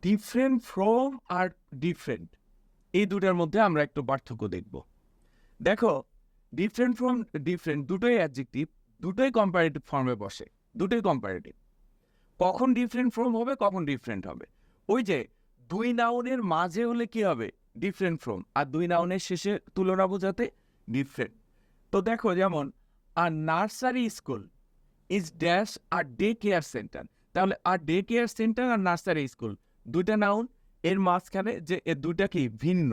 Different from R different, এই দুটার মধ্যে আমরা একটু পার্থক্য দেখব। দেখো, ডিফারেন্ট ফ্রম ডিফারেন্ট দুটোই অ্যাডজেক্টিভ, দুটোই কম্পারেটিভ ফর্মে বসে, দুটোই কম্পারেটিভ। কখন ডিফারেন্ট ফ্রম হবে, কখন ডিফারেন্ট হবে? ওই যে দুই নাউনের মাঝে হলে কি হবে? Different from. আর দুই নাউনের শেষে তুলনা বোঝাতে ডিফারেন্ট। তো দেখো, যেমন আর নার্সারি স্কুল ইজ ড্যাশ আর ডে কেয়ার সেন্টার। তাহলে আর ডে কেয়ার সেন্টার আর নার্সারি স্কুল দুইটা নাউন, এর মাঝখানে যে এর দুইটা কি ভিন্ন,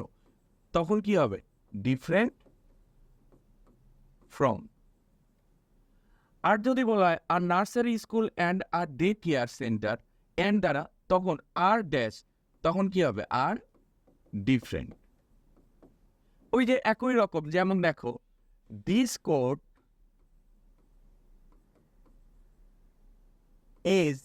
তখন কি হবে? Different from. আর যদি বলা হয় আর নার্সারি স্কুল অ্যান্ড আর ডে কেয়ার সেন্টার অ্যান্ড দ্বারা, তখন আর ড্যাশ, তখন কি হবে? আর ডিফারেন্ট। ওই যে একই রকম, যেমন দেখো, this code is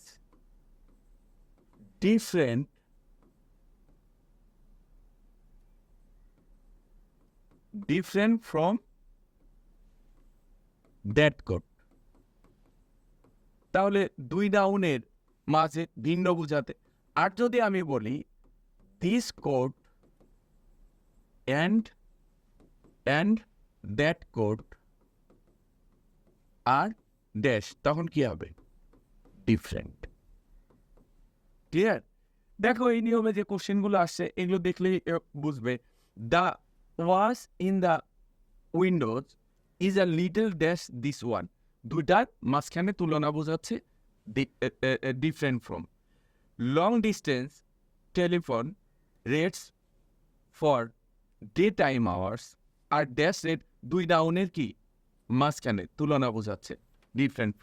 different from that code. তাহলে দুই নাউনের মাঝে ভিন্ন বোঝাতে। আর যদি আমি বলি this code and that code আর ড্যাশ, তখন কি হবে? ডিফারেন্ট। ক্লিয়ার? দেখো, এই নিয়মে যে কোশ্চেনগুলো আসছে এগুলো দেখলেই বুঝবে। The was in the windows is a little dash this one, দুইটার মাঝখানে তুলনা বোঝাচ্ছে different from. Long distance telephone rates for day time hours আর ড্যাশ রেট, দুই নাউনের কি মাঝখানে তুলনা বোঝাচ্ছে ডিফারেন্ট